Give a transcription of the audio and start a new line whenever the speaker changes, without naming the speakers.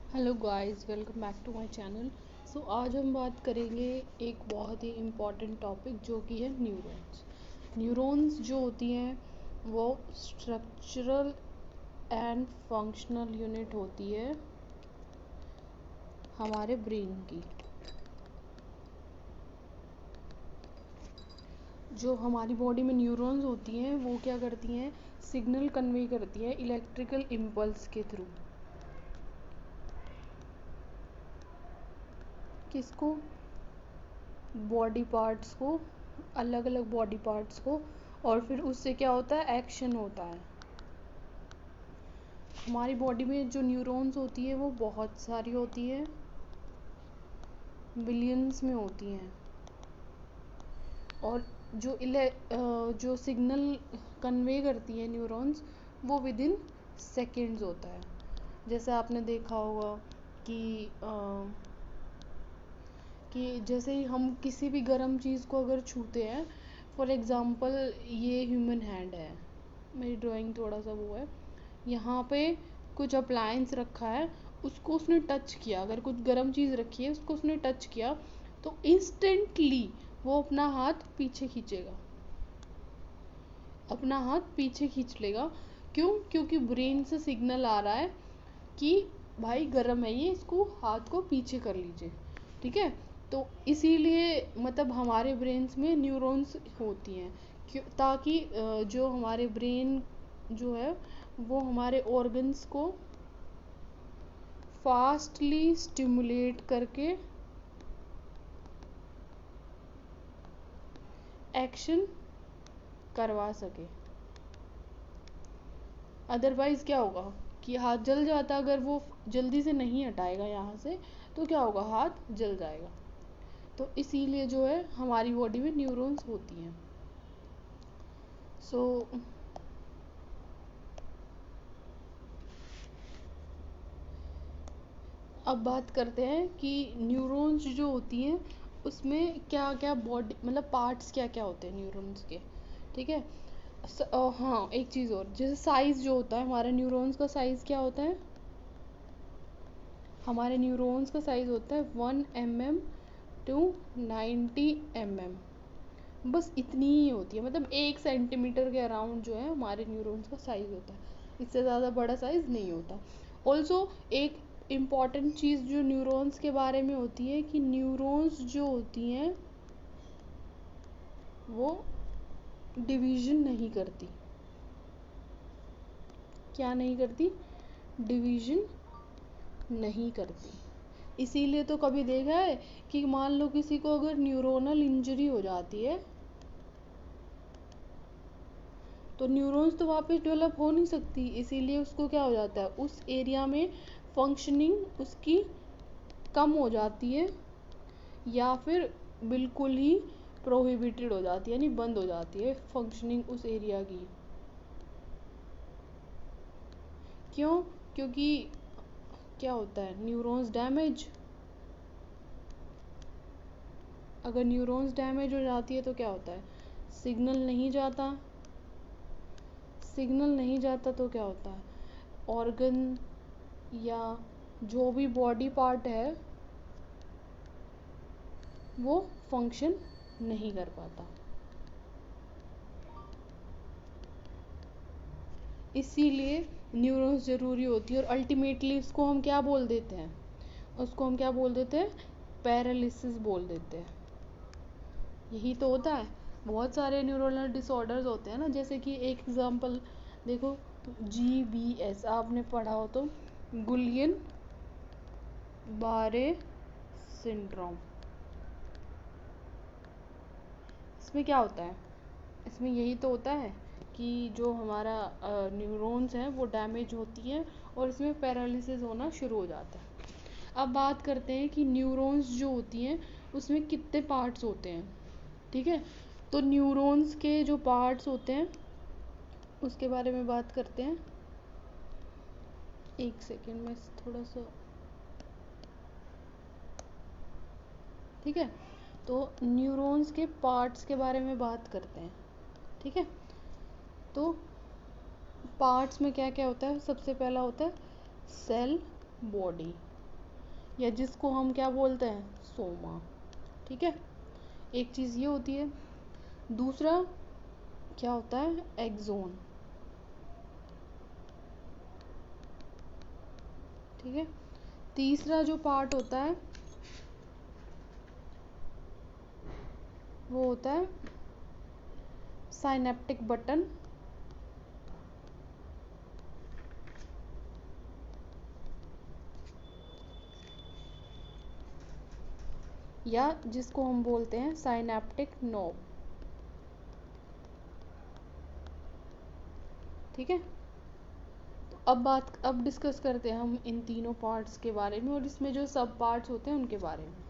Hello guys, welcome back to my channel. So आज हम बात करेंगे एक बहुत ही इम्पॉर्टेंट टॉपिक जो कि है न्यूरॉन्स। न्यूरॉन्स जो होती हैं वो स्ट्रक्चरल एंड फंक्शनल यूनिट होती है हमारे ब्रेन की। जो हमारी बॉडी में न्यूरॉन्स होती हैं वो क्या करती हैं, सिग्नल कन्वे करती हैं इलेक्ट्रिकल इम्पल्स के थ्रू। किसको? बॉडी पार्ट्स को, अलग अलग बॉडी पार्ट्स को। और फिर उससे क्या होता है, एक्शन होता है। हमारी बॉडी में जो न्यूरॉन्स होती है वो बहुत सारी होती है, बिलियंस में होती हैं। और जो सिग्नल कन्वे करती है न्यूरॉन्स वो विद इन सेकेंड्स होता है। जैसे आपने देखा होगा कि जैसे ही हम किसी भी गर्म चीज़ को अगर छूते हैं, फॉर एग्ज़ाम्पल ये ह्यूमन हैंड है, मेरी ड्राइंग थोड़ा सा वो है, यहाँ पे कुछ अप्लायंस रखा है, उसको उसने टच किया, अगर कुछ गर्म चीज़ रखी है उसको उसने टच किया तो इंस्टेंटली वो अपना हाथ पीछे खींचेगा, अपना हाथ पीछे खींच लेगा। क्यों? क्योंकि ब्रेन से सिग्नल आ रहा है कि भाई गर्म है ये, इसको हाथ को पीछे कर लीजिए। ठीक है, तो इसीलिए मतलब हमारे ब्रेन्स में न्यूरॉन्स होती हैं, क्यों? ताकि जो हमारे ब्रेन जो है वो हमारे ऑर्गन्स को फास्टली स्टिमुलेट करके एक्शन करवा सके। अदरवाइज क्या होगा कि हाथ जल जाता, अगर वो जल्दी से नहीं हटाएगा यहाँ से तो क्या होगा, हाथ जल जाएगा। तो इसीलिए जो है हमारी बॉडी में न्यूरॉन्स होती हैं। सो अब बात करते हैं कि न्यूरॉन्स जो होती हैं उसमें क्या क्या बॉडी मतलब पार्ट्स क्या क्या होते हैं न्यूरॉन्स के। ठीक है। हाँ, एक चीज़ और, जैसे साइज़ जो होता है हमारे न्यूरॉन्स का, साइज़ क्या होता है, हमारे न्यूरॉन्स का साइज़ होता है 1 mm टू 90 mm। बस इतनी ही होती है, मतलब 1 सेंटीमीटर के अराउंड जो है हमारे न्यूरॉन्स का साइज़ होता है, इससे ज़्यादा बड़ा साइज़ नहीं होता। ऑल्सो एक इम्पॉर्टेंट चीज़ जो न्यूरॉन्स के बारे में होती है कि न्यूरॉन्स जो होती हैं वो डिवीज़न नहीं करती। क्या नहीं करती? डिवीज़न नहीं करती। इसीलिए तो कभी देखा है कि मान लो किसी को अगर न्यूरोनल इंजरी हो जाती है तो न्यूरॉन्स तो वापस डेवलप हो नहीं सकती, इसीलिए उसको क्या हो जाता है, उस एरिया में फंक्शनिंग उसकी कम हो जाती है या फिर बिल्कुल ही प्रोहिबिटेड हो जाती है, यानी बंद हो जाती है फंक्शनिंग उस एरिया की। क्यों? क्योंकि क्या होता है, न्यूरॉन्स डैमेज, अगर न्यूरॉन्स डैमेज हो जाती है तो क्या होता है, सिग्नल नहीं जाता, सिग्नल नहीं जाता तो क्या होता है, ऑर्गन या जो भी बॉडी पार्ट है वो फंक्शन नहीं कर पाता। इसीलिए न्यूरॉन्स ज़रूरी होती है। और अल्टीमेटली उसको हम क्या बोल देते हैं, उसको हम क्या बोल देते हैं, पैरालिसिस बोल देते हैं। यही तो होता है। बहुत सारे न्यूरोनल डिसऑर्डर्स होते हैं ना, जैसे कि एक एग्जांपल देखो, GBS आपने पढ़ा हो तो, गुलियन बारे सिंड्रोम। इसमें क्या होता है, इसमें यही तो होता है कि जो हमारा न्यूरॉन्स हैं वो डैमेज होती हैं और इसमें पैरालिसिस होना शुरू हो जाता है। अब बात करते हैं कि न्यूरॉन्स जो होती हैं उसमें कितने पार्ट्स होते हैं। ठीक है, तो न्यूरॉन्स के जो पार्ट्स होते हैं उसके बारे में बात करते हैं। एक सेकेंड में थोड़ा सा, ठीक है, तो न्यूरॉन्स के पार्ट्स के बारे में बात करते हैं। ठीक है, तो पार्ट्स में क्या क्या होता है, सबसे पहला होता है सेल बॉडी। या जिसको हम क्या बोलते हैं, सोमा। ठीक है, एक चीज़ ये होती है। दूसरा क्या होता है, एक्सोन। ठीक है, तीसरा जो पार्ट होता है वो होता है साइनेप्टिक बटन, या जिसको हम बोलते हैं साइनेप्टिक नोब। ठीक है, तो अब डिस्कस करते हैं हम इन तीनों पार्ट्स के बारे में और इसमें जो सब पार्ट्स होते हैं उनके बारे में।